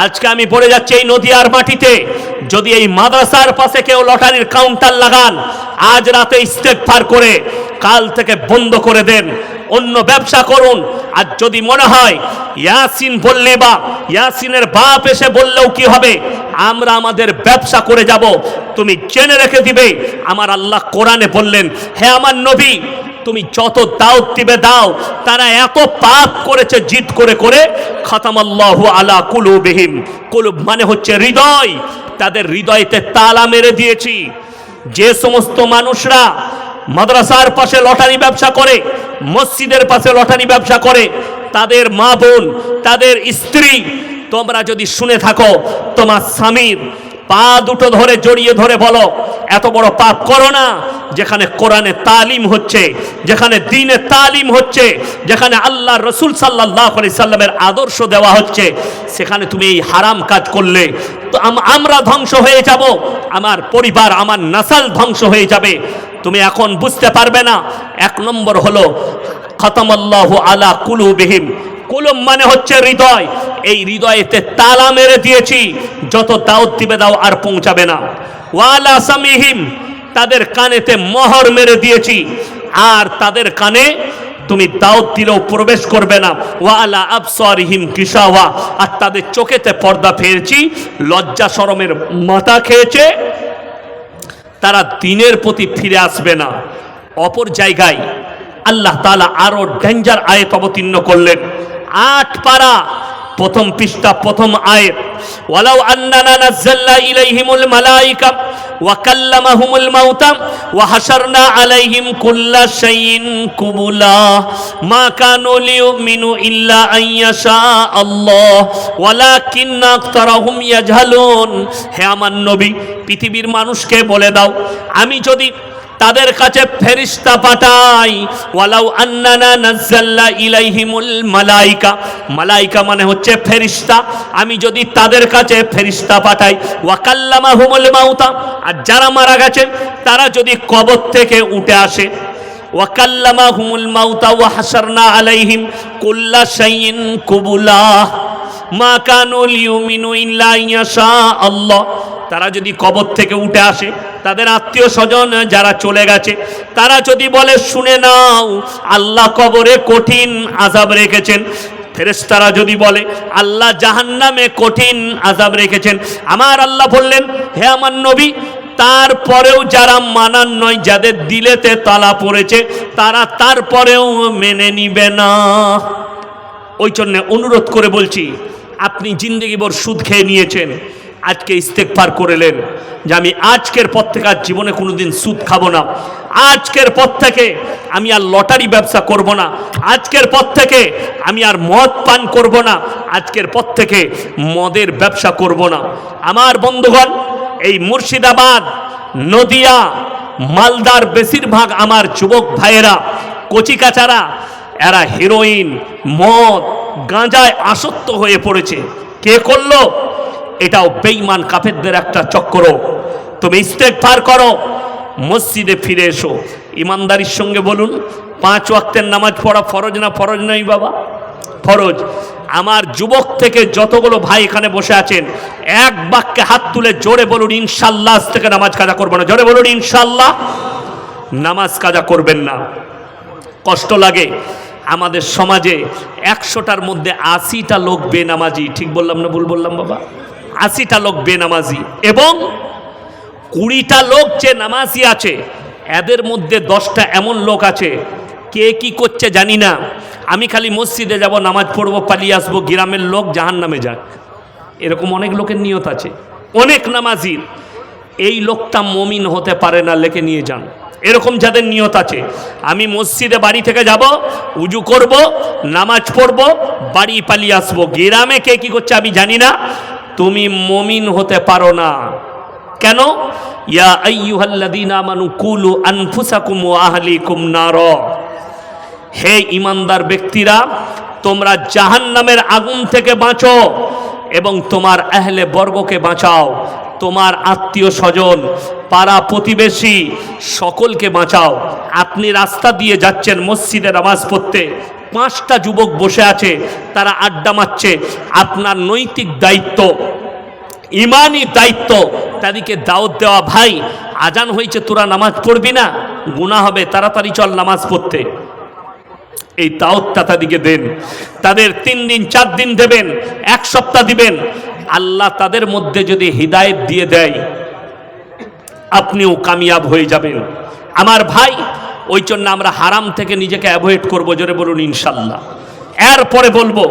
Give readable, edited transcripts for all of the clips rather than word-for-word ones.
আজকে আমি পড়ে যাচ্ছি এই নদিয়ার মাটিতে, যদি এই মাদ্রাসার পাশে কেউ লটারির কাউন্টার লাগান, আজ রাতে ইস্তেগফার করে কাল থেকে বন্ধ করে দেন, অন্য ব্যবসা করুন। আর যদি মনে হয় ইয়াসিন বললে বা ইয়াসিনের বাপ এসে বললেও কি হবে, আমরা আমাদের ব্যবসা করে যাব, তুমি জেনে রেখে দিবে আমার আল্লাহ কোরআনে বললেন, হে আমার নবী, তুমি যত দাওয়াত দিবে দাও, তারা এত পাপ করেছে জিদ করে করে, খাতামাল্লাহু আলা কুলুবিহিম, কুলুব মানে হচ্ছে হৃদয়, তাদের হৃদয়তে তালা মেরে দিয়েছি। যে সমস্ত মানুষরা মাদ্রাসার পাশে লটারি ব্যবসা করে, মসজিদের পাশে লটারি ব্যবসা করে, তাদের মা বোন, তাদের স্ত্রী, তোমরা যদি শুনে থাকো, তোমার স্বামীর পা দুটো ধরে জড়িয়ে ধরে বলো, এত বড় পাপ করো না। যেখানে কোরআনে তালিম হচ্ছে, যেখানে দ্বীনে তালিম হচ্ছে, যেখানে আল্লাহ রসুল সাল্লাল্লাহু আলাইহি সাল্লামের আদর্শ দেওয়া হচ্ছে, সেখানে তুমি এই হারাম কাজ করলে তো আমরা ধ্বংস হয়ে যাব, আমার পরিবার, আমার নাসাল ধ্বংস হয়ে যাবে। তুমি এখন বুঝতে পারবে না। এক নম্বর হলো খাতামাল্লাহু আলা কুলুবিহিম, কুলুব মানে হচ্ছে হৃদয়, এই হৃদয়েতে তালা মেরে দিয়েছি, যত দাওয়াত দিবে দাও আর পৌঁছাবে না। ওয়ালা সামিহিম, তাদের কানেতে মোহর মেরে দিয়েছি, আর তাদের কানে তুমি দাওয়াত দিলেও প্রবেশ করবে না। ওয়ালা আবসারিহিম কিশাওয়া, আর তাদের চোখেতে পর্দা ফেলেছি, লজ্জা শরমের মাথা খেয়েছে, তারা দ্বীনের প্রতি ফিরে আসবে না। অপর জায়গায় আল্লাহ তাআলা আরো ডেঞ্জার আয়াত অবতীর্ণ করলেন, 8 পারা প্রথম পৃষ্ঠা প্রথম আয়াত, ওয়ালাউ আন্নানা নাযালনা ইলাইহিমুল মালাইকা ওয়া কাল্লামাহুমুল মাউতা ওয়া হাশারনা আলাইহিম কুল্লা শাইইন কুবুলা মা কানু লিয়ুমিনু ইল্লা আইয়াশা আল্লাহ ওয়ালাকিন্না আকতারাহুম ইয়াজহালুন। হে আমার নবী, পৃথিবীর মানুষকে বলে দাও, আমি যদি তাদের কাছে ফেরেশতা পাঠাই, ওয়ালাউ আন্নানা নাযালনা ইলাইহিমুল মালাইকা, মালাইকা মানে হচ্ছে ফেরেশতা, আমি যদি তাদের কাছে ফেরেশতা পাঠাই, ওয়া কাল্লামাহুমুল মাউতা, আর যারা মারা গেছে তারা যদি কবর থেকে উঠে আসে, ওয়া কাল্লামাহুমুল মাউতা ওয়া হাশারনা আলাইহিম কুল্লা শাইইন কুবুলা মা কানু লিয়ুমিনু ইল্লা আইয়াশা আল্লাহ, তারা যদি কবর থেকে উঠে আসে, তাদের আত্মীয় স্বজন যারা চলে গেছে, তারা যদি বলে শুনে নাও আল্লাহ কবরে কঠিন আযাব রেখেছেন, ফেরেশতারা যদি বলে আল্লাহ জাহান্নামে কঠিন আযাব রেখেছেন, আমার আল্লাহ বললেন, হে আমার নবী, তারপরেও যারা মানার নয়, যাদের দিলেতে তালা পড়েছে, তারা তারপরেও মেনে নিবে না। ওই জন্য অনুরোধ করে বলছি, আপনি জিন্দেগিভর সুদ খেয়ে নিয়েছেন, আজকে ইস্তেগফার করলেন যে আমি আজকের পর থেকে আর জীবনে কোনোদিন সুদ খাবো না, আজকের পর থেকে আমি আর লটারি ব্যবসা করব না, আজকের পর থেকে আমি আর মদ পান করব না, আজকের পর থেকে মদের ব্যবসা করব না। আমার বন্ধুগণ, এই মুর্শিদাবাদ, নদিয়া, মালদার বেশিরভাগ আমার যুবক ভাইয়েরা, কচিকাচারা, এরা হিরোইন, মদ, গাঁজায় আসক্ত হয়ে পড়েছে। কে করলো? এটাও বেঈমান কাফেরদের একটা চক্র। তুমি ইস্তেগফার করো, মসজিদে ফিরে এসো, ইমানদারির সঙ্গে বলুন, 5 ওয়াক্তের নামাজ পড়া ফরজ না? ফরজ নয় বাবা, ফরজ। আমার যুবক থেকে যতগুলো ভাই এখানে বসে আছেন, এক বাক্যে হাত তুলে জোরে বলুন, ইনশাআল্লাহ আজ থেকে নামাজ কাজা করবো না। জোরে বলুন, ইনশাআল্লাহ নামাজ কাজা করবেন না। কষ্ট লাগে, আমাদের সমাজে 100টার মধ্যে 80টা লোক বেনামাজি। ঠিক বললাম না ভুল বললাম বাবা? 80টা লোক বেনামাজি, এবং 20টা লোক যে নামাজি আছে, এদের মধ্যে 10টা এমন লোক আছে, কে কি করছে জানি না, আমি খালি মসজিদে যাব, নামাজ পড়বো, পালিয়ে আসবো, গ্রামের লোক জাহান্নামে যাক। এরকম অনেক লোকের নিয়ত আছে, অনেক নামাজির। এই লোকটা মুমিন হতে পারে না, লেখে নিয়ে যান। এরকম যাদের নিয়ত আছে, আমি মসজিদে বাড়ি থেকে যাব, উজু করব, নামাজ পড়ব, বাড়ি পালিয়ে আসবো, গ্রামে কে কি করছে আমি জানি না, তুমি মুমিন হতে পারো না। কেন? ইয়া আইয়ুহাল্লাযীনা আমানু কুলু আনফুসাকুম ওয়া আহলিকুম নার, হে ঈমানদার ব্যক্তিরা, তোমরা জাহান্নামের আগুন থেকে বাঁচো এবং তোমার আহলে বর্গকে বাঁচাও, তোমার আত্মীয় স্বজন, পাড়া প্রতিবেশী সকলকে বাঁচাও। আপনি রাস্তা দিয়ে যাচ্ছেন মসজিদে নামাজ পড়তে, 5টা যুবক বসে আছে, তারা আড্ডা মারছে। আপনার নৈতিক দায়িত্ব, ইমানি দায়িত্ব তাদেরকে দাওয়াত দেওয়া, ভাই আজান হয়েছে তোরা নামাজ পড়বি না, গুনাহ হবে, তাড়াতাড়ি চল নামাজ পড়তে। এই দাওয়াতটা তাদেরকে দেন। তাদের 3 দিন 4 দিন দেবেন, 1 সপ্তাহ দিবেন। আল্লাহ তাদের মধ্যে যদি হিদায়েত দিয়ে দেয়, আপনিও কামিয়াব হয়ে যাবেন আমার ভাই। ওই জন্য আমরা হারাম থেকে নিজেকে অ্যাভয়েড করবো, জোরে বলুন ইনশাল্লাহ। এরপরে বলবো,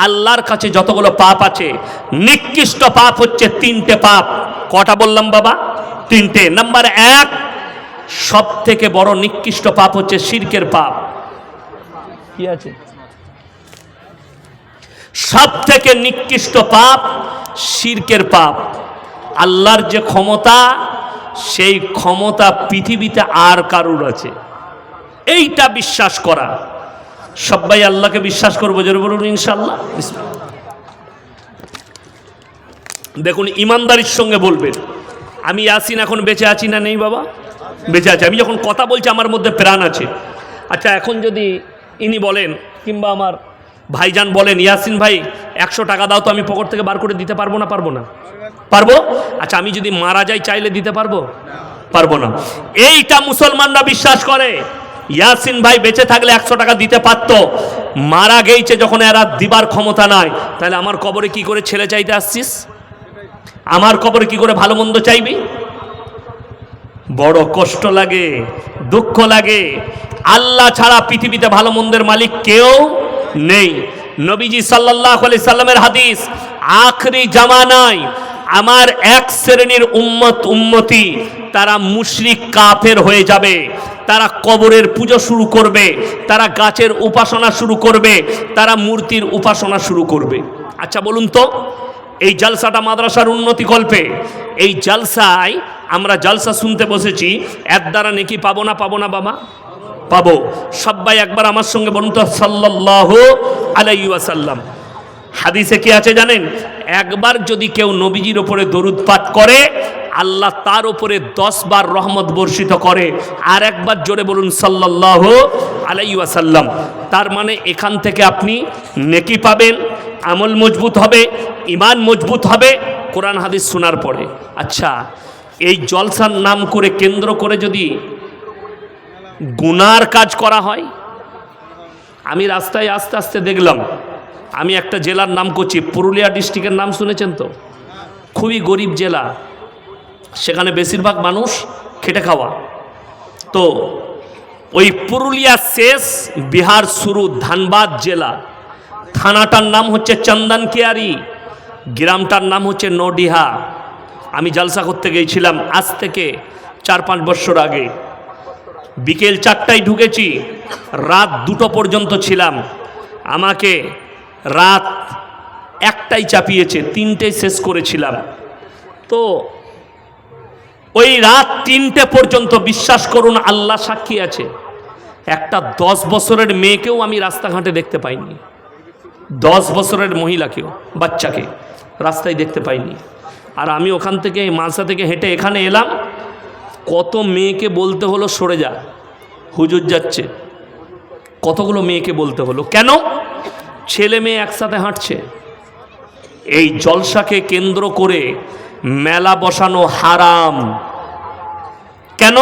আল্লাহর কাছে যতগুলো পাপ আছে, নিকৃষ্ট পাপ হচ্ছে 3টে পাপ। কটা বললাম বাবা? 3টে। নাম্বার 1, সব থেকে বড় নিকৃষ্ট পাপ হচ্ছে শিরকের পাপ। কি আছে? সব থেকে নিকৃষ্ট পাপ শিরকের পাপ। আল্লাহর যে ক্ষমতা, সেই ক্ষমতা পৃথিবীতে আর কারুর আছে, এইটা বিশ্বাস করা। সবাই আল্লাহকে বিশ্বাস করবো, জোরে বলুন ইনশাআল্লাহ। দেখুন, ইমানদারির সঙ্গে বলবেন, আমি ইয়াসিন এখন বেঁচে আছি না নেই বাবা? বেঁচে আছে। আমি যখন কথা বলছি আমার মধ্যে প্রাণ আছে। আচ্ছা, এখন যদি ইনি বলেন, কিংবা আমার ভাইজান বলেন, ইয়াসিন ভাই 100 টাকা দাও, তো আমি পকেট থেকে বার করে দিতে পারবো না? পারবো না? পারবো। আচ্ছা, আমি যদি মারা যাই চাইলে দিতে পারবো? পারবো না। এইটা মুসলমানরা বিশ্বাস করে। ইয়াসিন ভাই বেঁচে থাকলে 100 টাকা দিতে পারতো, মারা গেছে যখন এরা দিবার ক্ষমতা নাই, তাহলে আমার কবরে কি করে ছেলে চাইতে আসছিস? আমার কবরে কি করে ভালো মন্দ চাইবি? বড় কষ্ট লাগে, দুঃখ লাগে। আল্লাহ ছাড়া পৃথিবীতে ভালো মন্দের মালিক কেউ নেই। নবীজি সাল্লাল্লাহু আলাইহি সাল্লামের হাদিস, আখরি জামানায় আমার 1 শ্রেণীর উম্মতি তারা মুশরিক কাফের হয়ে যাবে। তারা কবরের পুজো শুরু করবে, তারা গাছের উপাসনা শুরু করবে, তারা মূর্তির উপাসনা শুরু করবে। আচ্ছা বলুন তো, এই জালসাটা মাদ্রাসার উন্নতি কল্পে, এই জালসায় আমরা জালসা শুনতে বসেছি, এর দ্বারা নেকি পাবো না? পাবো না বাবা? পাবো। সবাই একবার আমার সঙ্গে বলুন তো, সাল্লাল্লাহু আলাইহি ওয়াসাল্লাম। হাদিসে কি আছে জানেন? একবার যদি কেউ নবীজির ওপরে দরুদ পাঠ করে, আল্লাহ তার উপরে 10 বার রহমত বর্ষিত করে। আর একবার জোরে বলুন সাল্লাল্লাহু আলাইহি ওয়াসাল্লাম। তার মানে এখান থেকে আপনি নেকি পাবেন, আমল মজবুত হবে, ইমান মজবুত হবে কোরআন হাদিস শোনার পরে। আচ্ছা, এই জলসার নাম করে, কেন্দ্র করে যদি গুনার কাজ করা হয়, আমি রাস্তায় আস্তে আস্তে দেখলাম, আমি একটা জেলার নাম করছি, পুরুলিয়া ডিস্ট্রিক্টের নাম শুনেছেন তো? খুবই গরিব জেলা, সেখানে বেশিরভাগ মানুষ খেটে খাওয়া। তো ওই পুরুলিয়া শেষ, বিহার শুরু, ধানবাদ জেলা। থানাটার নাম হচ্ছে চন্দনকিয়ারি, গ্রামটার নাম হচ্ছে নডিহা। আমি জলসা করতে গিয়েছিলাম আজ থেকে 4-5 বছর আগে। বিকেল 4টায় ঢুকেছি, রাত 2টো পর্যন্ত ছিলাম। আমাকে রাত 1টায় চাপিয়েছে, 3টেয় শেষ করেছিলাম। তো ওই রাত 3টে পর্যন্ত, বিশ্বাস করুন, আল্লাহ সাক্ষী আছে, একটা 10 বছরের মেয়েকেও আমি রাস্তাঘাটে দেখতে পাইনি। 10 বছরের মহিলাকেও, বাচ্চাকে রাস্তায় দেখতে পাইনি। আর আমি ওখান থেকে, মালসা থেকে হেঁটে এখানে এলাম, কত মেয়েকে বলতে হলো সরে যা, হুজুর যাচ্ছে। কতগুলো মেয়েকে বলতে হলো, কেন? ছেলে মেয়ে একসাথে হাঁটছে। এই জলসাকে কেন্দ্র করে মেলা বসানো হারাম। কেন?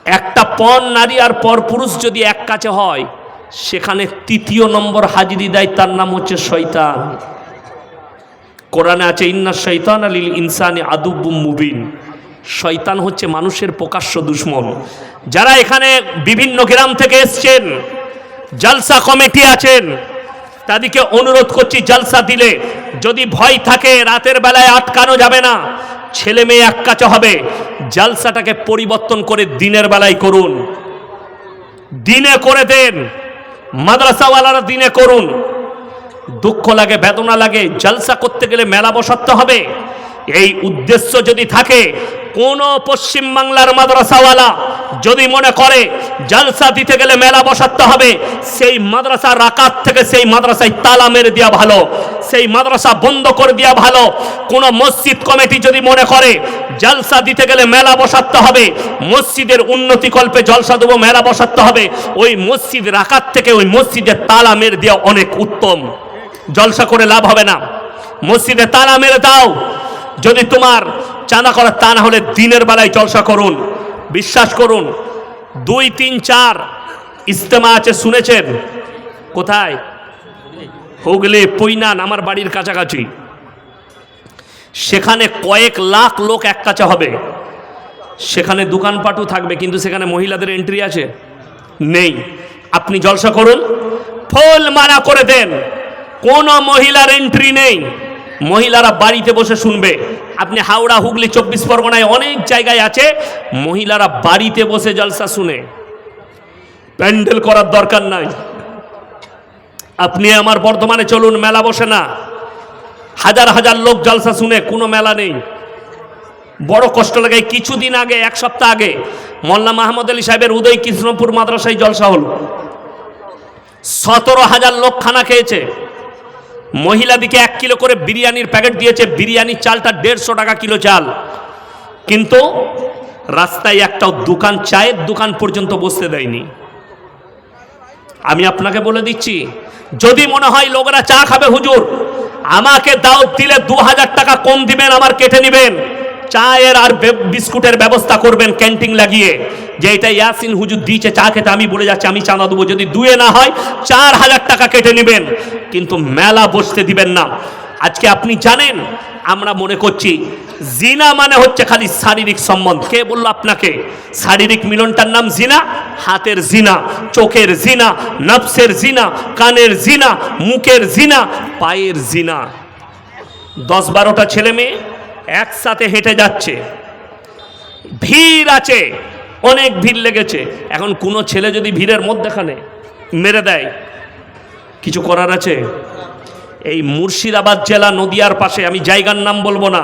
একটা পর নারী আর পর পুরুষ যদি এক কাছে হয়, সেখানে 3য় নম্বর হাজিরি দেয়, তার নাম হচ্ছে শয়তান। কোরআনে আছে, ইন্না শাইতানা লিল ইনসানি আদুব্বুম মুবিন। শয়তান হচ্ছে মানুষের প্রকাশ্য দুশমন। যারা এখানে বিভিন্ন গ্রাম থেকে এসছেন, জলসা কমিটি আছেন, তাদেরকে অনুরোধ করছি, জলসা দিলে যদি ভয় থাকে, রাতের বেলায় আটকানো যাবে না, ছেলে মেয়ে এক কাছে হবে। জলসাটাকে পরিবর্তন করে দিনের বেলায় করুন, দিনে করে দেন, মাদ্রাসাওয়ালারা দিনে করুন। দুঃখ লাগে, বেদনা লাগে, জলসা করতে গেলে মেলা বসাতে হবে, এই উদ্দেশ্য যদি থাকে, কোন পশ্চিম বাংলার মাদ্রাসাওয়ালা যদি মনে করে জলসা দিতে গেলে মেলা বসাতে হবে, সেই মাদ্রাসা রাকাত থেকে সেই মাদ্রাসায় তালা মেরে দেওয়া ভালো, সেই মাদ্রাসা বন্ধ করে দেওয়া ভালো। কোন মসজিদ কমিটি যদি মনে করে জলসা দিতে গেলে মেলা বসাতে হবে, মসজিদের উন্নতি কল্পে জলসা দেবো, মেলা বসাতে হবে, ওই মসজিদ রাখার থেকে ওই মসজিদের তালা মেরে দেওয়া অনেক উত্তম। জলসা করে লাভ হবে না, মসজিদে তালা মেরে দাও যদি তোমার চাঁদা করার, তা না হলে দিনের বেলায় জলসা করুন। বিশ্বাস করুন, 2, 3, 4 ইজতেমা আছে, শুনেছেন? কোথায়? হুগলি, পৈনান, আমার বাড়ির কাছাকাছি। সেখানে কয়েক লাখ লোক এক কাছে হবে, সেখানে দোকানপাটও থাকবে, কিন্তু সেখানে মহিলাদের এন্ট্রি আছে? নেই। আপনি জলসা করুন, ফুল মানা করে দেন, কোনো মহিলার এন্ট্রি নেই, মহিলারা বাড়িতে বসে শুনবে। আপনি হাওড়া, হুগলি, 24 পরগনায় অনেক জায়গায় আছে, মহিলারা বাড়িতে বসে জলসা শুনে, প্যান্ডেল করার দরকার নাই। আপনি আমার বর্ধমানে চলুন, মেলা বসে না, হাজার হাজার লোক জলসা শুনে, কোনো মেলা নেই। বড় কষ্ট লাগে। কিছুদিন আগে, 1 সপ্তাহ আগে মোল্লা মাহমুদ আলী সাহেবের উদয় কৃষ্ণপুর মাদ্রাসায় জলসা হল, 17,000 লোক খানা খেয়েছে। মহিলাদিকে 1 কিলো করে বিরিয়ানির প্যাকেট দিয়েছে, বিরিয়ানির চালটা 150 টাকা কিলো চাল, কিন্তু রাস্তায় একটাও দোকান, চায়ের দোকান পর্যন্ত বসতে দেয়নি। আমি আপনাকে বলে দিচ্ছি, যদি মনে হয় লোকেরা চা খাবে, হুজুর আমাকে দাওয়াত দিলে 2000 টাকা কম দিবেন, আমার কেটে নেবেন, চায়ের আর বিস্কুটের ব্যবস্থা করবেন ক্যান্টিন লাগিয়ে, যে এটা ইয়াসিন হুজুর দিয়েছে চা খেতে, আমি বলে যাচ্ছি আমি চাঁদা দেবো, যদি 2 না হয় 4000 টাকা কেটে নেবেন, কিন্তু মেলা বসতে দিবেন না। আজকে আপনি জানেন, আমরা মনে করছি জিনা মানে হচ্ছে খালি শারীরিক সম্বন্ধ। কে বলল আপনাকে? শারীরিক মিলনটার নাম জিনা। হাতের জিনা, চোখের জিনা, নফসের জিনা, কানের জিনা, মুখের জিনা, পায়ের জিনা। 10-12টা ছেলে মেয়ে একসাথে হেঁটে যাচ্ছে, ভিড় আছে, অনেক ভিড় লেগেছে। এখন কোনো ছেলে যদি ভিড়ের মধ্যেখানে মেরে দেয়, কিছু করার আছে? এই মুর্শিদাবাদ জেলা, নদিয়ার পাশে, আমি জায়গার নাম বলবো না,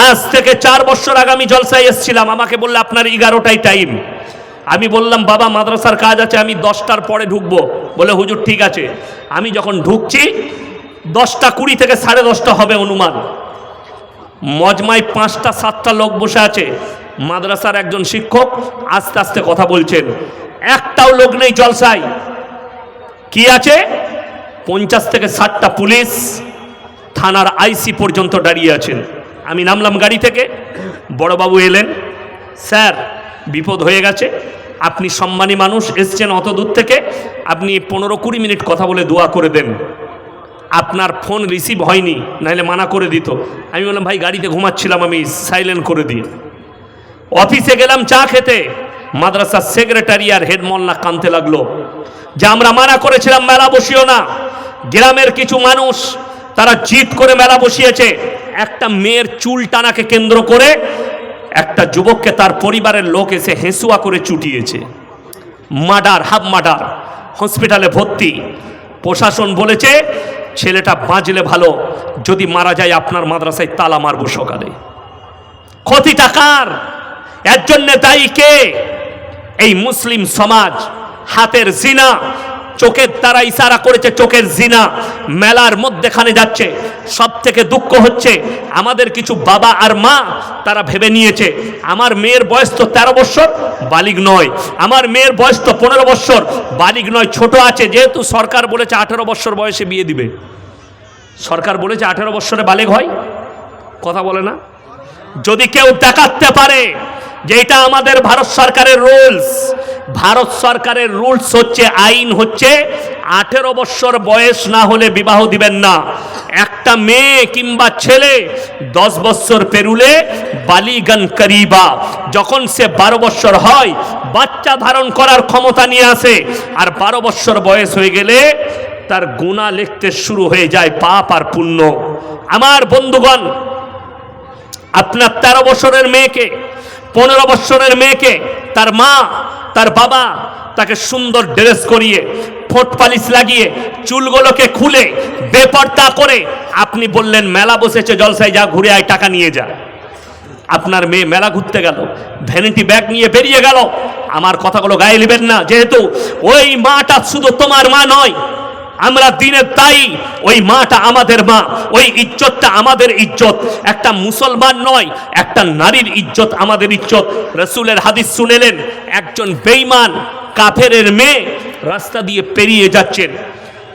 আজ থেকে 4 বছর আগে আমি জলসায় এসেছিলাম। আমাকে বললে আপনার 11টায় টাইম। আমি বললাম বাবা মাদ্রাসার কাজ আছে, আমি 10টার পরে ঢুকবো। বলে হুজুর ঠিক আছে। আমি যখন ঢুকছি 10:20 থেকে 10:30 হবে অনুমান। মজমায় 5টা-7টা লোক বসে আছে, মাদ্রাসার একজন শিক্ষক আস্তে আস্তে কথা বলছেন, একটাও লোক নেই জলসায়। কি আছে? 50 থেকে 60টা পুলিশ, থানার আইসি পর্যন্ত দাঁড়িয়ে আছেন। আমি নামলাম গাড়ি থেকে, বড়বাবু এলেন, স্যার বিপদ হয়ে গেছে, আপনি সম্মানী মানুষ, এসছেন অত দূর থেকে, আপনি 15-20 মিনিট কথা বলে দোয়া করে দেন, আপনার ফোন রিসিভ হয়নি, নাহলে মানা করে দিত। আমি বললাম ভাই গাড়িতে ঘুমাচ্ছিলাম, আমি সাইলেন্ট করে দিই। অফিসে গেলাম চা খেতে, মাদ্রাসার সেক্রেটারি আর হেড মোল্লা কাঁদতে লাগলো যে আমরা মানা করেছিলাম মেলা বসিও না। গ্রামের কিছু মানুষ তারা জিদ করে মেলা বসিয়েছে। একটা মেয়ের চুল টানাকে কেন্দ্র করে একটা যুবককে তার পরিবারের লোক এসে হেঁসুয়া করে চুটিয়েছে, মার্ডার, হাফ মার্ডার, হসপিটালে ভর্তি। প্রশাসন বলেছে ছেলেটা বাঁচলে ভালো, যদি মারা যায় আপনার মাদ্রাসায় তালা মারবো সকালে। ক্ষতি টাকার। এর জন্য দায়ী কে? এই মুসলিম সমাজ। হাতের জিনা, চোখের দ্বারা ইশারা করেছে, চোখের জিনা মেলার মধ্যেখানে যাচ্ছে। সব থেকে দুঃখ হচ্ছে আমাদের কিছু বাবা আর মা তারা ভেবে নিয়েছে আমার মেয়ের বয়স তো 13 বছর, বালিগ নয়, আমার মেয়ের বয়স তো 15 বছর, বালিগ নয়, ছোট আছে। যেহেতু সরকার বলেছে 18 বছর বয়সে বিয়ে দিবে, সরকার বলেছে 18 বছরে বালিগ হয়, কথা বলে না। যদি কেউ দেখাতে পারে যে এটা আমাদের ভারত সরকারের রুলস, ভারত সরকারের রুলস হচ্ছে, আইন হচ্ছে 18 বছর বয়স না হলে বিবাহ দিবেন না। একটা মেয়ে কিংবা ছেলে 10 বছর পেরুলে বালিগান করিবা, যখন সে 12 বছর হয় বাচ্চা ধারণ করার ক্ষমতা নিয়ে আসে, আর 12 বছর বয়স হয়ে গেলে তার গুনাহ লিখতে শুরু হয়ে যায়, পাপ আর পুণ্য। আমার বন্ধুগণ, আপনার 13 বছরের মেয়েকে, 15 বছরের মেয়েকে তার মা তার বাবা তাকে সুন্দর ড্রেস করিয়ে, ঠোঁট পালিশ লাগিয়ে, চুলগুলোকে খুলে বেপর্দা করে আপনি বললেন মেলা বসেছে, জলসায় যা ঘুরে আয়, টাকা নিয়ে যা। আপনার মেয়ে মেলা ঘুরতে গেল, ভ্যানিটি ব্যাগ নিয়ে বেরিয়ে গেল। আমার কথাগুলো গায়ে নেবেন না, যেহেতু ওই মাটা শুধু তোমার মা নয়, আমরা দিনের দায়ী, ওই মাটা আমাদের মা, ওই ইজ্জতটা আমাদের ইজ্জত। একটা মুসলমান নয়, একটা নারীর ইজ্জত আমাদের ইজ্জত। রাসূলের হাদিস শুনেলেন, একজন বেঈমান কাফেরের মেয়ে রাস্তা দিয়ে পেরিয়ে যাচ্ছেন,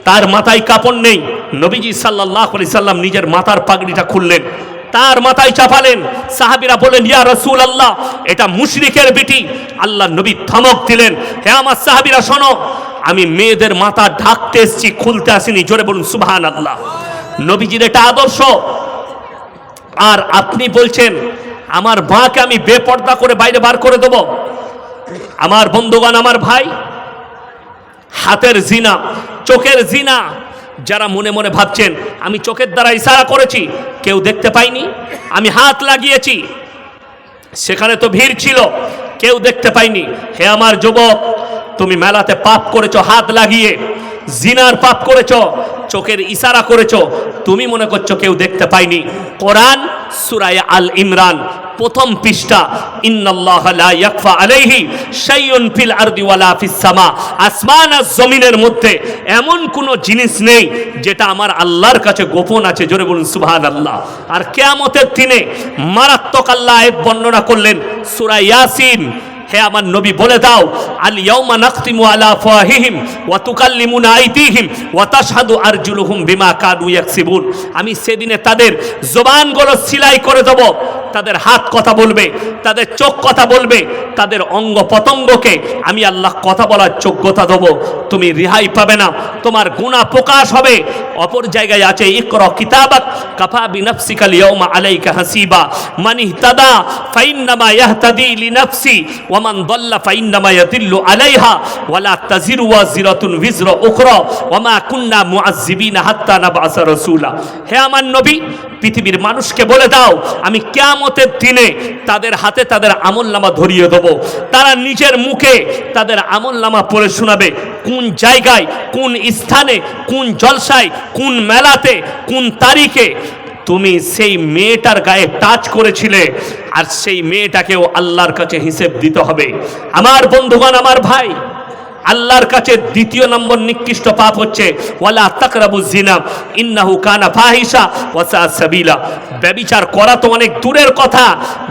তার মাথায় কাপড় নেই। নবীজি সাল্লাল্লাহু আলাইহি সাল্লাম নিজের মাথার পাগড়িটা খুললেন, তার মাথায় চাপালেন। সাহাবীরা বলেন, ইয়া রাসূলুল্লাহ, এটা মুশরিকের বিটি। আল্লাহ নবী ধমক দিলেন, হে আমার সাহাবীরা শোনো, আমি মেয়েদের মাথা ঢাকতে এসেছি, খুলতে আসিনি। জোরে বলুন সুবহানাল্লাহ। নবীজির এটা আদর্শ। আর আপনি বলছেন আমার মাকে আমি বেপর্দা করে বাইরে বার করে দেব। আমার বন্ধুগণ, আমার ভাই, হাতের জিনা, চোখের জিনা, যারা মনে মনে ভাবছেন আমি চোখের দ্বারা ইশারা করেছি, কেউ দেখতে পাইনি, আমি হাত লাগিয়েছি, সেখানে তো ভিড় ছিল, কেউ দেখতে পাইনি। হে আমার যুবক, তুমি মেলাতে পাপ করেছো হাত লাগিয়ে, জিনার পাপ করেছো, চোখের ইশারা করেছো, তুমি মনে করছো কেউ দেখতে পাইনি। কোরআন সূরা আল ইমরান প্রথম পৃষ্ঠা, ইন্নাল্লাহা লা ইয়াখফা আলাইহি শাইউন ফিল আরদি ওয়ালা ফিস সামা। আসমান আর জমিনের মধ্যে এমন কোনো জিনিস নেই যেটা আমার আল্লাহর কাছে গোপন আছে। জোরে বলুন সুবহানাল্লাহ। আর কিয়ামতের দিনে মারাত্মক আল্লাহ আয়াত বর্ণনা করলেন সূরা ইয়াসিন। হে আমার নবী, বলে দাও, আল ইয়াউমা নাখতিমু আলা আফওয়াহিহিম ওয়া তুকাল্লিমুনা আইদিহিম ওয়া তাশহাদু আরজুলুহুম বিমা কানু ইয়াকসিবুন। আমি সেদিনে তাদের জবানগুলো সিলাই করে দেব, তাদের হাত কথা বলবে, তাদের চোখ কথা বলবে, তাদের অঙ্গ পতঙ্গকে আমি আল্লাহ কথা বলার যোগ্যতা দেব। তুমি রেহাই পাবে না, তোমার গুনাহ প্রকাশ হবে। অপর জায়গায় আছে, ইকরা কিতাবাক কাফা বিনাফসিকাল ইয়াউমা আলাইকা হাসিবা মান ইহতাদা ফাইন্নামা ইয়াহতাদি লিনাফসি ওয়া মান দাল্লা ফাইন্নামা ইয়াদিল্লু আলাইহা ওয়া লা তাজিরু ওয়াজিরাতুন বিজরা উখরা ওয়া মা কুন্না মুআযযিবিনা হাত্তা নাবআসা রাসূলা। হে আমার নবী, পৃথিবীর মানুষকে বলে দাও, আমি কিয়ামতের দিনে তাদের হাতে তাদের আমলনামা ধরিয়ে দেব। তারা নিজের মুখে তাদের আমলনামা পড়ে শোনাবে, কোন জায়গায়, কোন স্থানে, কোন জলসায়, কোন মেলাতে, কোন তারিখে তুমি সেই মেয়েটার গায়ে টাচ করেছিলে। আর সেই মেয়েটাকেও আল্লাহর কাছে হিসেব দিতে হবে। আমার বন্ধুগণ, আমার ভাই, আল্লাহর কাছে দ্বিতীয় নম্বর নিকৃষ্ট পাপ হচ্ছে ওয়ালা তাকরাবুজ জিনা ইন্নাহু কানা ফাহিশা ওয়া সা সাবিলা। ব্যভিচার করা তো অনেক দূরের কথা,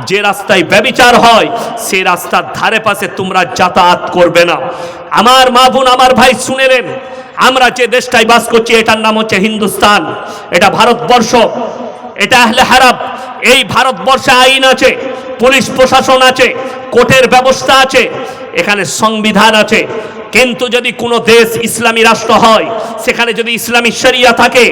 যে রাস্তায় ব্যভিচার হয় সেই রাস্তার ধারে পাশে তোমরা যাতায়াত করবে না। আমার মা বোন, আমার ভাই, শুনেলেন, আমরা যে দেশটায় বাস করছি এটার নাম হচ্ছে হিন্দুস্তান। এটা ভারতবর্ষ, এটা আহলে হারাম। এই ভারতবর্ষে আইন আছে, পুলিশ প্রশাসন আছে, কোর্টের ব্যবস্থা আছে, এখানে সংবিধান আছে। কিন্তু যদি কোনো দেশ ইসলামী রাষ্ট্র হয়, সেখানে যদি ইসলামী শরিয়া থাকে,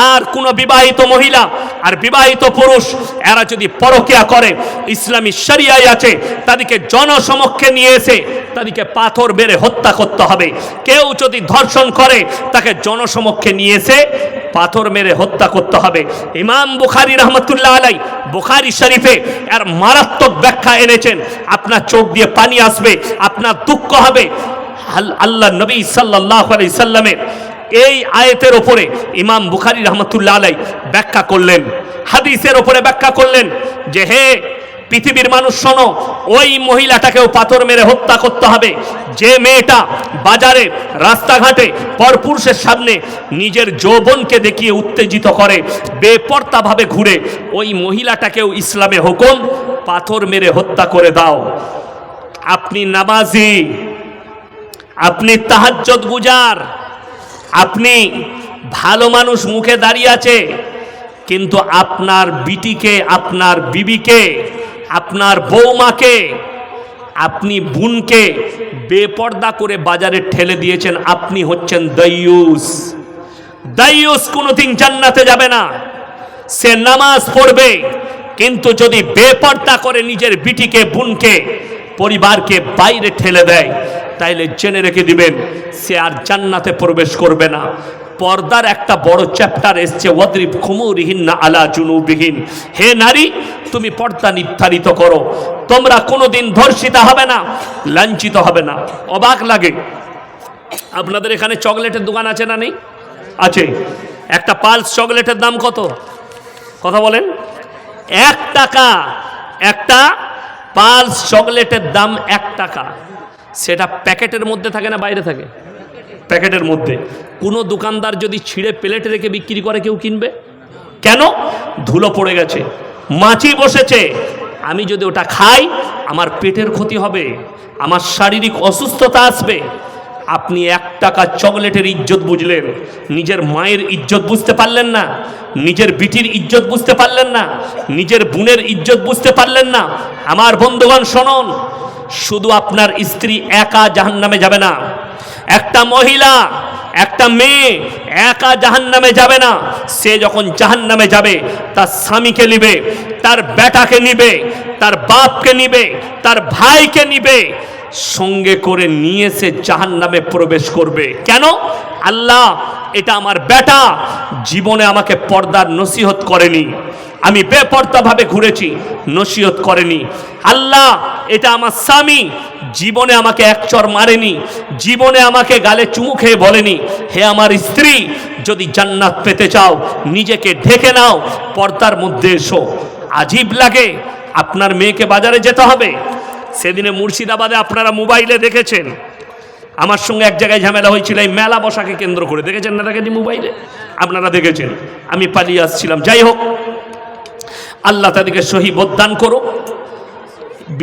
আর কোনো বিবাহিত মহিলা আর বিবাহিত পুরুষ এরা যদি পরকিয়া করে, ইসলামী শরিয়ায় আছে, তাদেরকে জনসমক্ষে নিয়ে এসে তাদেরকে পাথর মেরে হত্যা করতে হবে। কেউ যদি ধর্ষণ করে, তাকে জনসমক্ষে নিয়ে এসে পাথর মেরে হত্যা করতে হবে। ইমাম বুখারী রহমতুল্লাহ আলাই বুখারী শরীফে এর মারাত্মক ব্যাখ্যা এনেছেন। আপনার চোখ দিয়ে পানি আসবে, আপনার দুঃখ হবে। আল্লাহ নবী সাল্লাল্লাহু আলাইহি সাল্লামের এই আয়াতের উপরে ইমাম বুখারী রহমতুল্লাহ আলাই ব্যাখ্যা করলেন, হাদিসের উপরে ব্যাখ্যা করলেন যে হে পৃথিবীর মানুষ শোনো, ওই মহিলাটাকেও পাথর মেরে হত্যা করতে হবে যে মেয়েটা বাজারে, রাস্তাঘাটে পরপুরুষের সামনে নিজের যৌবনকে দেখিয়ে উত্তেজিত করে, বেপরতাভাবে ঘুরে, ওই মহিলাটাকেও ইসলামে হুকুম পাথর মেরে হত্যা করে দাও। আপনি নামাজি, আপনি তাহাজ্জুদ গুজার, আপনি ভালো মানুষ, মুখে দাঁড়িয়ে আছে, কিন্তু আপনার বিটিকে, আপনার বিবিকে, আপনার বৌমাকে, আপনি বোনকে বেপর্দা করে বাজারে ঠেলে দিয়েছেন। আপনি হচ্ছেন দাইয়ুস। দাইয়ুস কোনোদিন জান্নাতে যাবে না। সে নামাজ পড়বে, কিন্তু যদি বেপর্দা করে নিজের বিটিকে, বোনকে, পরিবারকে বাইরে ঠেলে দেয়, তাইলে জেনে রেখে দিবেন সে আর জান্নাতে প্রবেশ করবে না। পর্দার একটা বড় চ্যাপ্টার এসছে, ওয়াদরিব খুমুরিহিন্না আলা জুনুবিহিন। হে নারী, তুমি পর্দা নির্ধারিত করো, তোমরা কোনোদিন ধর্ষিতা হবে না, লাঞ্ছিত হবে না। অবাক লাগে, আপনাদের এখানে চকলেটের দোকান আছে না নেই? আছে। একটা পালস চকলেটের দাম কত? কথা বলেন। 1 টাকা। একটা পালস চকলেটের দাম 1 টাকা। সেটা প্যাকেটের মধ্যে থাকে না বাইরে থাকে? প্যাকেটের মধ্যে। কোনো দোকানদার যদি ছিঁড়ে প্লেট রেখে বিক্রি করে কেউ কিনবে কেন? ধুলো পড়ে গেছে, মাছি বসেছে। আমি যদি ওটা খাই আমার পেটের ক্ষতি হবে, আমার শারীরিক অসুস্থতা আসবে। আপনি 1 টাকা চকলেটের ইজ্জত বুঝলেন, নিজের মায়ের ইজ্জত বুঝতে পারলেন না, নিজের বিটির ইজ্জত বুঝতে পারলেন না, নিজের বোনের ইজ্জত বুঝতে পারলেন না। আমার বন্ধুগণ শুনুন, শুধু আপনার স্ত্রী একা জাহান্নামে যাবে না, একটা মহিলা একটা মেয়ে একা জাহান্নামে যাবে না। সে যখন জাহান্নামে যাবে তার স্বামীকে নিবে, তার বেটাকে নিবে, তার বাপকে নিবে, তার ভাইকে নিবে, সঙ্গে করে নিয়ে সে জাহান্নামে প্রবেশ করবে। কেন? আল্লাহ, এটা আমার বেটা জীবনে আমাকে পর্দার নসিহত করেনি, আমি বেপর্দাভাবে ঘুরেছি, নসিহত করেনি। আল্লাহ, এটা আমার স্বামী জীবনে আমাকে এক চর মারেনি, জীবনে আমাকে গালে চুমু খেয়ে বলেনি, হে আমার স্ত্রী, যদি জান্নাত পেতে চাও নিজেকে ঢেকে নাও, পর্দার মধ্যে এসো। আজীব লাগে, আপনার মেয়েকে বাজারে যেতে হবে। সেদিনে মুর্শিদাবাদে আপনারা মোবাইলে দেখেছেন, আমার সঙ্গে এক জায়গায় ঝামেলা হয়েছিল এই মেলা বসাকে কেন্দ্র করে, দেখেছেন না? দেখেনি মোবাইলে, আপনারা দেখেছেন। আমি পালিয়ে আসছিলাম। যাই হোক, আল্লাহ তাদেরকে সহি বোধদান করো।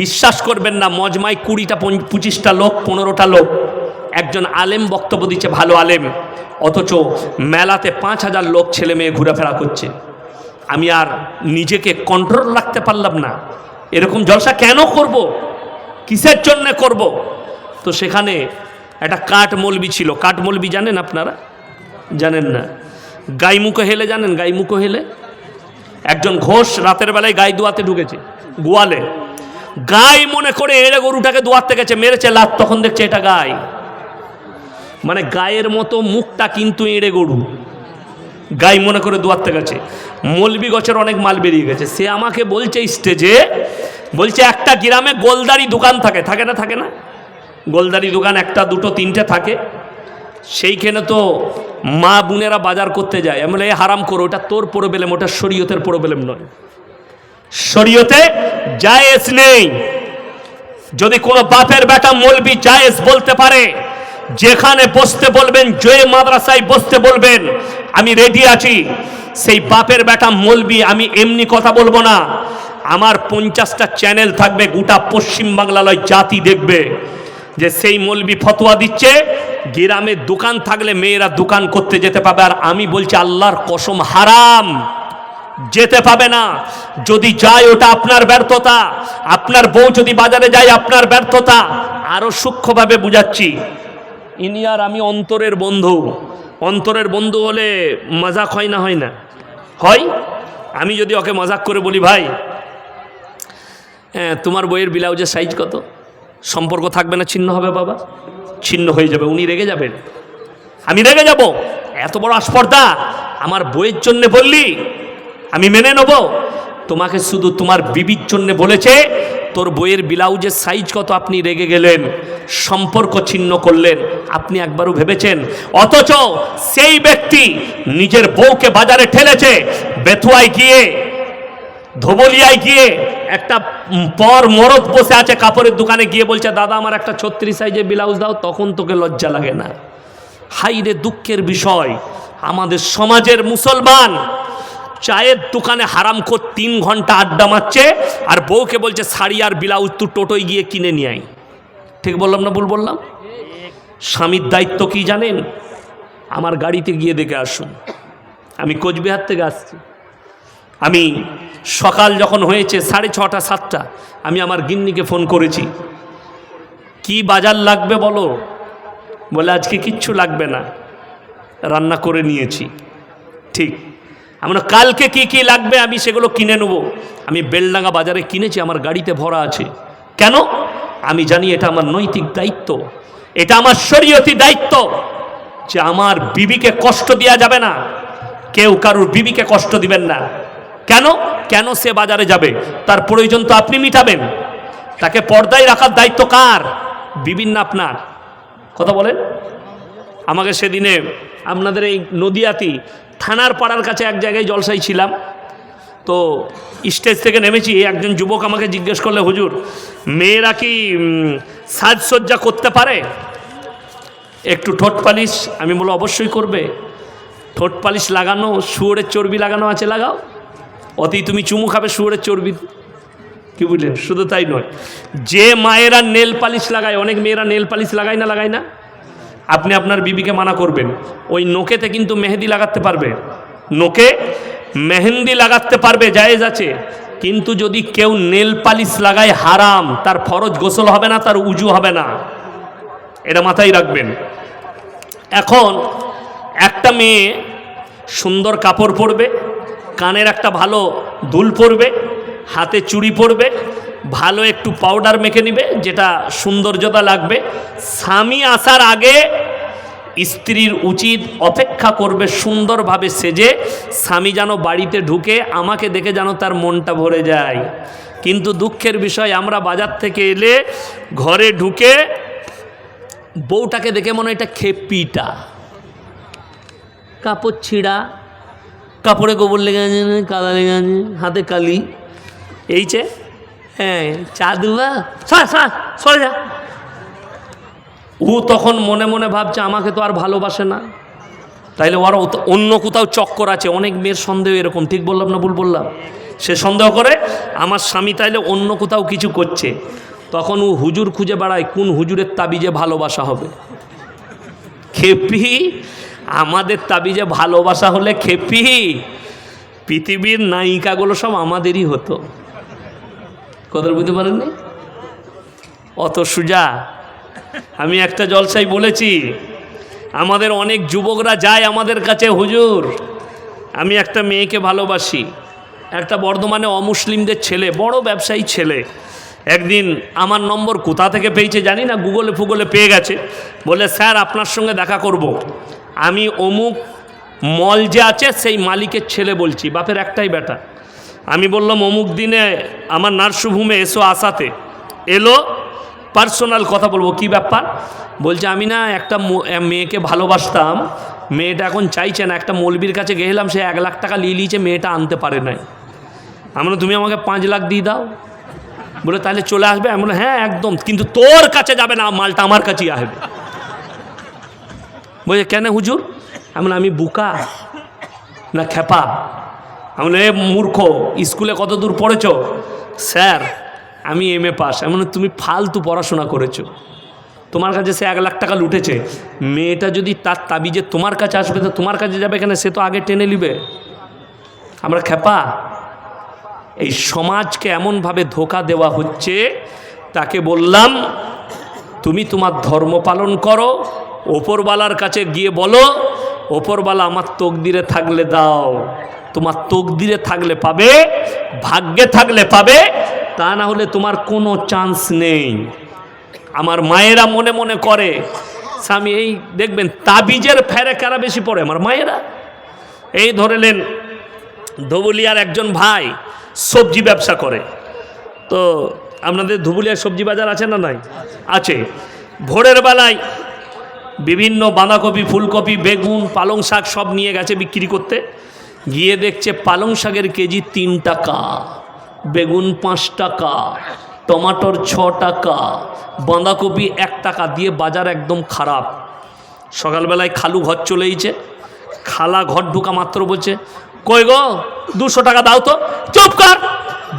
বিশ্বাস করবেন না, মজমায় 20টা 25টা লোক, 15টা লোক, একজন আলেম বক্তব্য দিচ্ছে, ভালো আলেম, অথচ মেলাতে 5000 লোক ছেলে মেয়ে ঘোরাফেরা করছে। আমি আর নিজেকে কন্ট্রোল রাখতে পারলাম না, এরকম জলসা কেন করব, কিসের জন্য করব? তো সেখানে একটা কাঠ মৌলবি ছিল। কাঠ মৌলবি জানেন আপনারা? জানেন না? গাইমুখো হেলে জানেন? গাইমুখো হেলে একজন ঘোষ রাতের বেলায় গাই দোয়াতে ঢুকেছে, গোয়ালে। গাই মনে করে এড়ে গরুটাকে দোয়াতে গেছে, মেরেছে লাত, তখন দেখছে এটা গাই। মানে গায়ের মতো মুখটা কিন্তু এড়ে গরু, গাই মনে করে দোয়াতে গেছে। মৌলবি গছের অনেক মাল বেরিয়ে গেছে। সে আমাকে বলছে স্টেজে, বলছে একটা গ্রামে গোলদারি দোকান থাকে, থাকে না? থাকে না? গোলদারি দোকান 1টা 2টো 3টে থাকে। সেইখানে তো মা বোনেরা বাজার করতে যায়। আমি বলে, হারাম করো, ওটা তোর প্রবলেম, ওটা শরীয়তের প্রবলেম নয়, শরীয়তে জায়েজ নেই। যদি কোনো বাপের বেটা মৌলবি জায়েজ বলতে পারে, যেখানে বসতে বলবেন, যে মাদ্রাসায় বসতে বলবেন, আমি রেডি আছি। সেই বাপের বেটা মৌলবি আমি এমনি কথা বলবো না, আমার 50টা চ্যানেল থাকবে, গোটা পশ্চিম বাংলায় জাতি দেখবে যে সেই মৌলবি ফতোয়া দিচ্ছে গ্রামে দোকান থাকলে মেয়েরা দোকান করতে যেতে পাবে। আর আমি বলছি আল্লাহর কসম, হারাম, যেতে পাবে না। যদি যায় ওটা আপনার ব্যর্থতা, আপনার বউ যদি বাজারে যায় আপনার ব্যর্থতা। আরো সূক্ষ্মভাবে বুঝাচ্ছি, ইনি আর আমি অন্তরের বন্ধু। অন্তরের বন্ধু হলে মজাক হয় না? হয় না? হয়। আমি যদি ওকে মজাক করে বলি, ভাই তোমার বইয়ের ব্লাউজের সাইজ কত, সম্পর্ক থাকবে না, ছিন্ন হবে বাবা, ছিন্ন হয়ে যাবে। উনি রেগে যাবেন, আমি রেগে যাব। এত বড় আস্পর্ধা, আমার বইয়ের জন্য বললি, আমি মেনে নেব। তোমাকে শুধু তোমার বিবির জন্য বলেছে, তোর বইয়ের ব্লাউজের সাইজ কত, আপনি রেগে গেলেন, সম্পর্ক ছিন্ন করলেন। আপনি একবারও ভেবেছেন? অথচ সেই ব্যক্তি নিজের বউকে বাজারে ঠেলেছে, বেথুয়ায় গিয়ে, ধোবলিয়ায় গিয়ে, একটা পর মরদ বসে আছে কাপড়ের দোকানে, গিয়ে বলছে, দাদা আমার একটা 36 সাইজের ব্লাউজ দাও। তখন তোকে লজ্জা লাগে না? হাইরে দুঃখের বিষয়, আমাদের সমাজের মুসলমান চায়ের দোকানে হারামখোর 3 ঘন্টা আড্ডা মারছে, আর বউকে বলছে শাড়ি আর ব্লাউজ তুই টোটোয় গিয়ে কিনে নিয়ে আয়। ঠিক বললাম না ভুল বললাম? স্বামীর দায়িত্ব কি জানেন? আমার গাড়িতে গিয়ে দেখে আসুন। আমি কোচবিহার থেকে আসছি, আমি সকাল যখন হয়েছে 6:30 7টা, আমি আমার গিন্নিকে ফোন করেছি, কি বাজার লাগবে বলো? বলে আজকে কিচ্ছু লাগবে না, রান্না করে নিয়েছি। ঠিক, আমরা কালকে কি কি লাগবে আমি সেগুলো কিনে নেব। আমি বেলডাঙ্গা বাজারে কিনেছি, আমার গাড়িতে ভরা আছে। কেন? আমি জানি এটা আমার নৈতিক দায়িত্ব, এটা আমার শরীয়তি দায়িত্ব, যে আমার বিবিকে কষ্ট দেওয়া যাবে না, কেউ কারুর বিবিকে কষ্ট দিবেন না। কেন? কেন সে বাজারে যাবে? তার প্রয়োজন তো আপনি মিটাবেন। তাকে পর্দায় রাখার দায়িত্ব কার? বিবির না আপনার? কথা বলেন। আমাকে সেদিনে আপনাদের এই নদিয়াতি থানার পাড়ার কাছে এক জায়গায় জলসাই ছিলাম, তো স্টেজ থেকে নেমেছি, একজন যুবক আমাকে জিজ্ঞেস করলে, হুজুর মেয়েরা কি সাজসজ্জা করতে পারে? একটু ঠোঁট পালিশ। আমি বলো অবশ্যই করবে। ঠোঁট পালিশ লাগানো, শুয়োরের চর্বি লাগানো আছে, লাগাও। অতি তুমি চুমু খাবে শুয়োরের চর্বি, কি বুঝলেন? শুধু তাই নয়, যে মায়েরা নেল পালিশ লাগায়, অনেক মেয়েরা নেল পালিশ লাগায় না, লাগায় না, আপনি আপনার বিবিকে মানা করবেন, ওই নোকেতে কিন্তু মেহেদি লাগাতে পারবে, নোকে মেহেন্দি লাগাতে পারবে, জায়েজ আছে। কিন্তু যদি কেউ নেল পালিশ লাগায় হারাম, তার ফরজ গোসল হবে না, তার উজু হবে না, এটা মাথায় রাখবেন। এখন একটা মেয়ে সুন্দর কাপড় পরবে, কানের একটা ভালো দুল পরবে, হাতে চুড়ি পরবে, ভালো একটু পাউডার মেখে নিবে, যেটা সৌন্দর্যতা লাগবে। স্বামী আসার আগে স্ত্রীর উচিত অপেক্ষা করবে সুন্দরভাবে সেজে, স্বামী যেন বাড়িতে ঢুকে আমাকে দেখে যেন তার মনটা ভরে যায়। কিন্তু দুঃখের বিষয়, আমরা বাজার থেকে এলে ঘরে ঢুকে বউটাকে দেখে মনে হয় এটা খেপিটা, কাপড় ছিঁড়া, কাপড়ে গোবর লেগে আছে, কাদা লেগে আছে, হাতে কালি, এইছে, হ্যাঁ চা দুবা, সরে যা। ও তখন মনে মনে ভাবছে আমাকে তো আর ভালোবাসে না, তাইলে ওর অন্য কোথাও চক্কর আছে। অনেক মেয়ের সন্দেহ এরকম, ঠিক বললাম না ভুল বললাম? সে সন্দেহ করে আমার স্বামী তাইলে অন্য কোথাও কিছু করছে। তখন ও হুজুর খুঁজে বেড়ায়, কোন হুজুরের তাবিজে ভালোবাসা হবে। খেপি, আমাদের তাবিজে ভালোবাসা হলে খেপি, পৃথিবীর নায়িকাগুলো সব আমাদেরই হতো। কথা বুঝতে পারেননি? অত সুজা। আমি একটা জলসায় বলেছি, আমাদের অনেক যুবকরা যায় আমাদের কাছে, হুজুর আমি একটা মেয়েকে ভালোবাসি। একটা বর্ধমানে অমুসলিমদের ছেলে, বড় ব্যবসায়ী ছেলে, একদিন আমার নম্বর কোথা থেকে পেয়েছে জানি না, গুগলে ফুগলে পেয়ে গেছে। বলে স্যার আপনার সঙ্গে দেখা করব। আমি অমুক মল যে আছে সেই মালিকের ছেলে বলছি, বাপের একটাই বেটা। আমি বললাম অমুক দিনে আমার নার্সিংহোমে এসো, আসাতে এলো, পার্সোনাল কথা বলবো। কি ব্যাপার? বলছে আমি না একটা মেয়েকে ভালোবাসতাম, মেয়েটা এখন চাইছে না, একটা মৌলবীর কাছে গেলাম, সে 1 লাখ টাকা নিয়ে নিয়েছে, মেয়েটা আনতে পারে নাই। আমরা তুমি আমাকে 5 লাখ দিয়ে দাও। বলে তাহলে চলে আসবে? আমি বলে হ্যাঁ একদম, কিন্তু তোর কাছে যাবে না, মালটা আমার কাছেই আসবে। বলছে কেন হুজুর? আমি বুকা না খেপা? আমি বলে মূর্খ, স্কুলে কত দূর পড়েছ? স্যার আমি MA পাস। আমি বলে তুমি ফালতু পড়াশোনা করেছো, তোমার কাছে সে 1 লাখ টাকা লুটেছে, মেয়েটা যদি তার তাবিজে তোমার কাছে আসবে তো তোমার কাছে যাবে কেন? সে তো আগে টেনে নিবে। আমরা খেপা? এই সমাজকে এমনভাবে ধোঁকা দেওয়া হচ্ছে। তাকে বললাম তুমি তোমার ধর্ম পালন করো, ওপরওয়ালার কাছে গিয়ে বলো ওপরওয়ালা আমার তকদিরে থাকলে দাও, তোমার তকদিরে থাকলে পাবে, ভাগ্যে থাকলে পাবে, তা না হলে তোমার কোনো চান্স নেই। আমার মায়েরা মনে মনে করে স্বামী, এই দেখবেন তাবিজের ফেরে কারা বেশি পড়ে? আমার মায়েরা। এই ধরেলেন ধুবুলিয়ার একজন ভাই সবজি ব্যবসা করে, তো আপনাদের ধুবুলিয়ার সবজি বাজার আছে না? নাই, আছে। ভোরের বেলায় বিভিন্ন বাঁধাকপি, ফুলকপি, বেগুন, পালং শাক সব নিয়ে গেছে বিক্রি করতে। গিয়ে দেখছে পালং শাকের কেজি 3 টাকা, বেগুন 5 টাকা, টমাটোর 6 টাকা, বাঁধাকপি 1 টাকা, দিয়ে বাজার একদম খারাপ। সকালবেলায় খালু ঘর চলেইছে, খালা ঘর ঢুকা মাত্র বলছে কই গো 200 টাকা দাও তো। চুপ কর,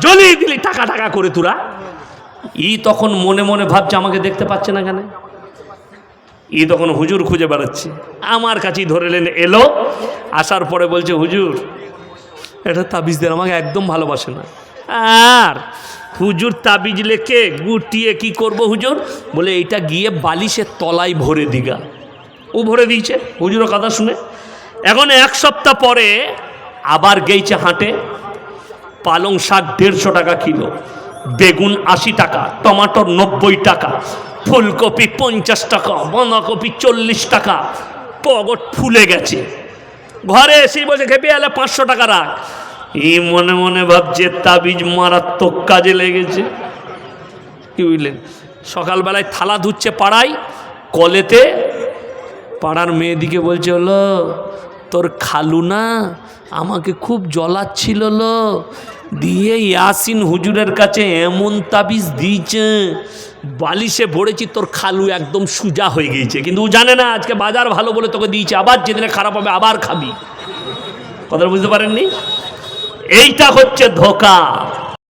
জ্বলিয়ে দিলি টাকা টাকা করে তোরা। তখন মনে মনে ভাবছে আমাকে দেখতে পাচ্ছে না কেন। তখন হুজুর খুঁজে বেড়াচ্ছে, আমার কাছেই ধরেলেন। এলো, আসার পরে বলছে হুজুর এটা তাবিজ দেন, আমাকে একদম ভালোবাসে না। আর হুজুর তাবিজ লেখে গুটিয়ে কি করব হুজুর? বলে এইটা গিয়ে বালিশের তলায় ভরে দিগা। ও ভরে দিয়েছে হুজুরের কথা শুনে। এখন 1 সপ্তাহ পরে আবার গেইছে হাটে, পালং শাক 150 টাকা কিলো, বেগুন 80 টাকা, টমাটোর 90 টাকা, ফুলকপি 50 টাকা, বাঁধাকপি 40 টাকা। পগট ফুলে গেছে। ঘরে এসেই বলছে খেপে এলে 500 টাকা রাখ। মনে মনে ভাবছে তাবিজ মারাত্মক কাজে লেগেছে। কি বুঝলেন? সকালবেলায় থালা ধুচ্ছে পাড়ায়, কলেতে পাড়ার মেয়েদিকে বলছে হলো তোর খালু না আমাকে খুব জ্বলাচ্ছিল, দিয়ে ইয়াসিন হুজুরের কাছে এমন তাবিজ দিয়েছে, বালিশে ভরেছি, তোর খালু একদম সুজা হয়ে গিয়েছে, কিন্তু ও জানে না আজকে বাজার ভালো বলে তোকে দিয়েছে, আবার যেদিনে খারাপ হবে আবার খাবি। কথা বুঝতে পারেননি? এইটা হচ্ছে ধোঁকা।